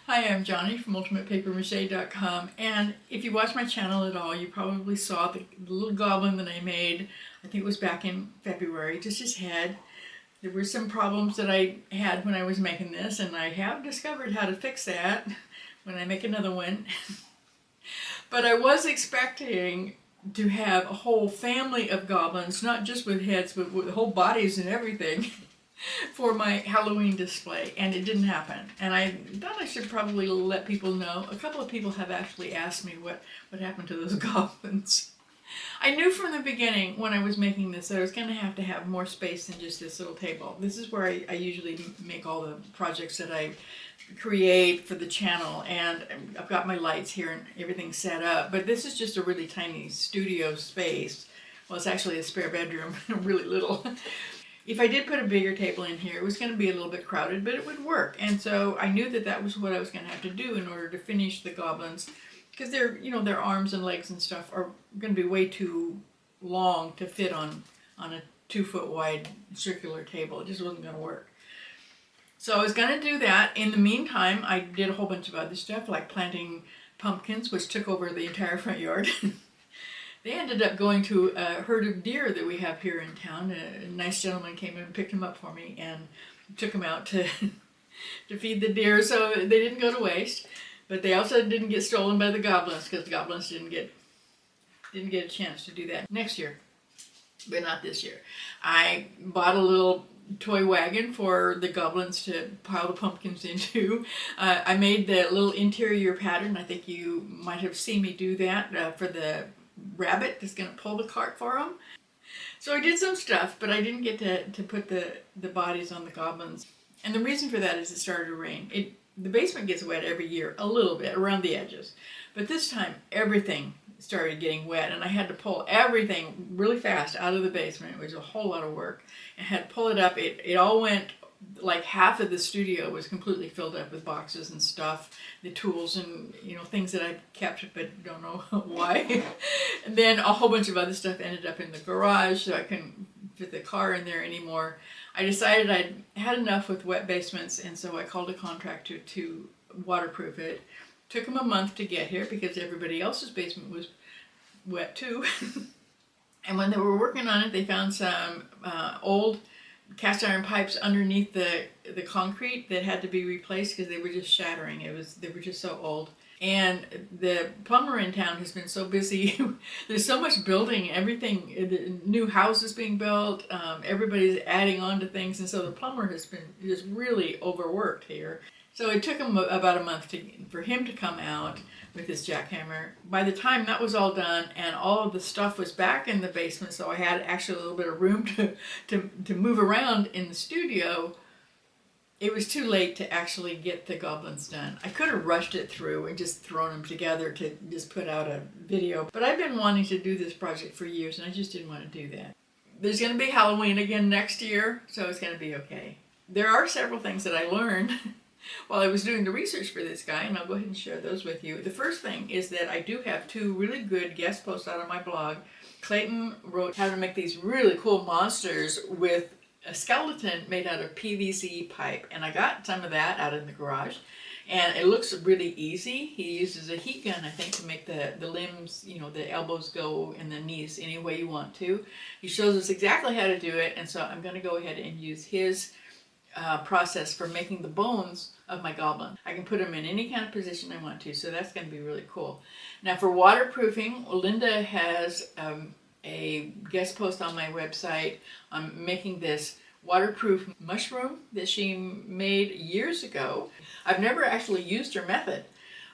Hi, I'm Johnny from UltimatePaperMache.com, and if you watch my channel at all, you probably saw the little goblin that I made. I think it was back in February, just his head. There were some problems that I had when I was making this, and I have discovered how to fix that when I make another one. But I was expecting to have a whole family of goblins, not just with heads, but with whole bodies and everything. For my Halloween display, and it didn't happen. And I thought I should probably let people know. A couple of people have actually asked me what happened to those goblins. I knew from the beginning when I was making this that I was going to have more space than just this little table. This is where I usually make all the projects that I create for the channel, and I've got my lights here and everything set up. But this is just a really tiny studio space. Well, it's actually a spare bedroom, really little. If I did put a bigger table in here, it was going to be a little bit crowded, but it would work. And so I knew that that was what I was going to have to do in order to finish the goblins, because their arms and legs and stuff are going to be way too long to fit on a 2-foot wide circular table. It just wasn't going to work. So I was going to do that. In the meantime, I did a whole bunch of other stuff, like planting pumpkins, which took over the entire front yard. They ended up going to a herd of deer that we have here in town. A nice gentleman came in and picked them up for me and took them out to feed the deer, so they didn't go to waste. But they also didn't get stolen by the goblins, because the goblins didn't get a chance to do that next year, but not this year. I bought a little toy wagon for the goblins to pile the pumpkins into. I made the little interior pattern. I think you might have seen me do that for the rabbit that's going to pull the cart for them. So I did some stuff, but I didn't get to put the bodies on the goblins. And the reason for that is it started to rain. The basement gets wet every year, a little bit, around the edges. But this time, everything started getting wet, and I had to pull everything really fast out of the basement. It was a whole lot of work. I had to pull it up. It all went, like half of the studio was completely filled up with boxes and stuff, the tools and things that I kept but don't know why. And then a whole bunch of other stuff ended up in the garage, so I couldn't fit the car in there anymore. I decided I'd had enough with wet basements, and so I called a contractor to waterproof it. Took them a month to get here because everybody else's basement was wet too. And when they were working on it, they found some old cast iron pipes underneath the concrete that had to be replaced because they were just shattering. They were just so old. And the plumber in town has been so busy. There's so much building, everything, the new house is being built, everybody's adding on to things, and so the plumber has been just really overworked here. So it took him about a month for him to come out with his jackhammer. By the time that was all done and all of the stuff was back in the basement, so I had actually a little bit of room to move around in the studio, it was too late to actually get the goblins done. I could have rushed it through and just thrown them together to just put out a video, but I've been wanting to do this project for years and I just didn't want to do that. There's going to be Halloween again next year, so it's going to be okay. There are several things that I learned while I was doing the research for this guy, and I'll go ahead and share those with you. The first thing is that I do have 2 really good guest posts out on my blog. Clayton wrote how to make these really cool monsters with a skeleton made out of PVC pipe, and I got some of that out in the garage, and it looks really easy. He uses a heat gun, I think, to make the limbs, the elbows go and the knees any way you want to. He shows us exactly how to do it, and so I'm going to go ahead and use his process for making the bones of my goblin. I can put them in any kind of position I want to, so that's going to be really cool. Now for waterproofing, Linda has a guest post on my website. I'm making this waterproof mushroom that she made years ago. I've never actually used her method,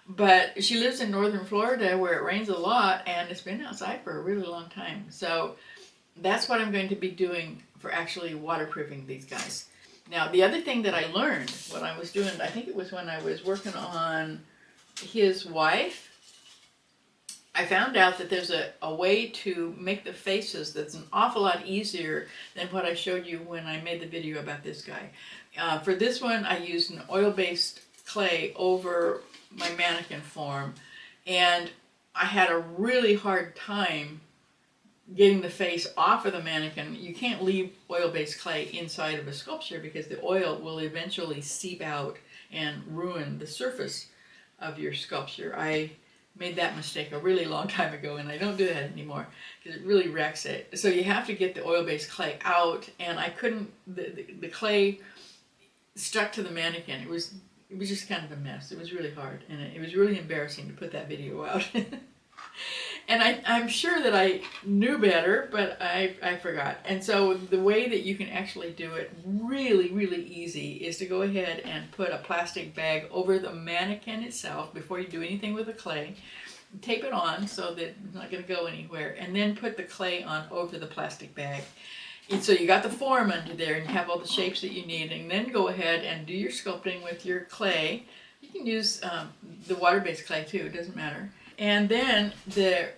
but she lives in northern Florida where it rains a lot, and it's been outside for a really long time. So that's what I'm going to be doing for actually waterproofing these guys. Now, the other thing that I learned when I was doing, I think it was when I was working on his wife, I found out that there's a way to make the faces that's an awful lot easier than what I showed you when I made the video about this guy. For this one, I used an oil-based clay over my mannequin form, and I had a really hard time getting the face off of the mannequin. You can't leave oil-based clay inside of a sculpture because the oil will eventually seep out and ruin the surface of your sculpture. I made that mistake a really long time ago, and I don't do that anymore because it really wrecks it. So you have to get the oil-based clay out, and I couldn't, the clay stuck to the mannequin. It was just kind of a mess. It was really hard, and it was really embarrassing to put that video out. And I'm sure that I knew better, but I forgot. And so the way that you can actually do it really, really easy is to go ahead and put a plastic bag over the mannequin itself before you do anything with the clay. Tape it on so that it's not going to go anywhere, and then put the clay on over the plastic bag. And so you got the form under there, and you have all the shapes that you need, and then go ahead and do your sculpting with your clay. You can use the water-based clay too, it doesn't matter. And then the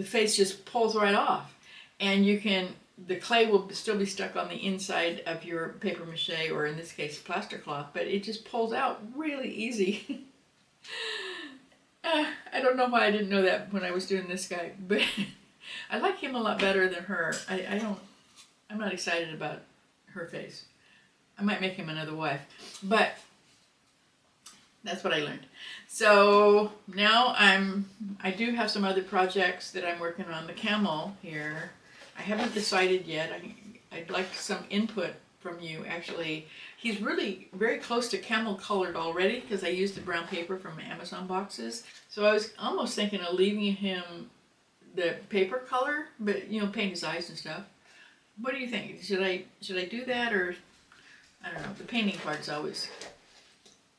face just pulls right off, and the clay will still be stuck on the inside of your paper mache, or in this case plaster cloth, but it just pulls out really easy. I don't know why I didn't know that when I was doing this guy, but I like him a lot better than her. I'm not excited about her face. I might make him another wife, but that's what I learned. So now I do have some other projects that I'm working on. The camel here, I haven't decided yet. I'd like some input from you. Actually, he's really very close to camel colored already because I used the brown paper from Amazon boxes. So I was almost thinking of leaving him the paper color, but paint his eyes and stuff. What do you think? Should I do that, or I don't know. The painting part's always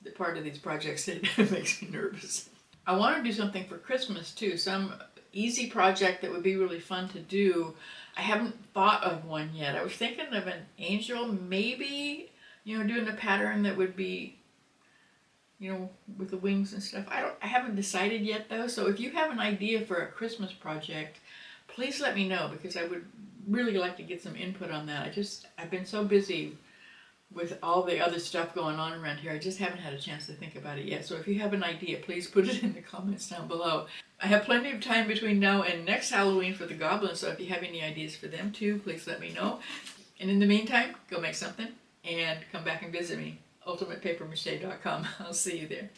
the part of these projects that makes me nervous. I want to do something for Christmas too, some easy project that would be really fun to do. I haven't thought of one yet. I was thinking of an angel, maybe, doing a pattern that would be, with the wings and stuff. I haven't decided yet though, so if you have an idea for a Christmas project, please let me know, because I would really like to get some input on that. I've been so busy with all the other stuff going on around here, I just haven't had a chance to think about it yet. So if you have an idea, please put it in the comments down below. I have plenty of time between now and next Halloween for the Goblins, so if you have any ideas for them too, please let me know. And in the meantime, go make something and come back and visit me, ultimatepapermache.com. I'll see you there.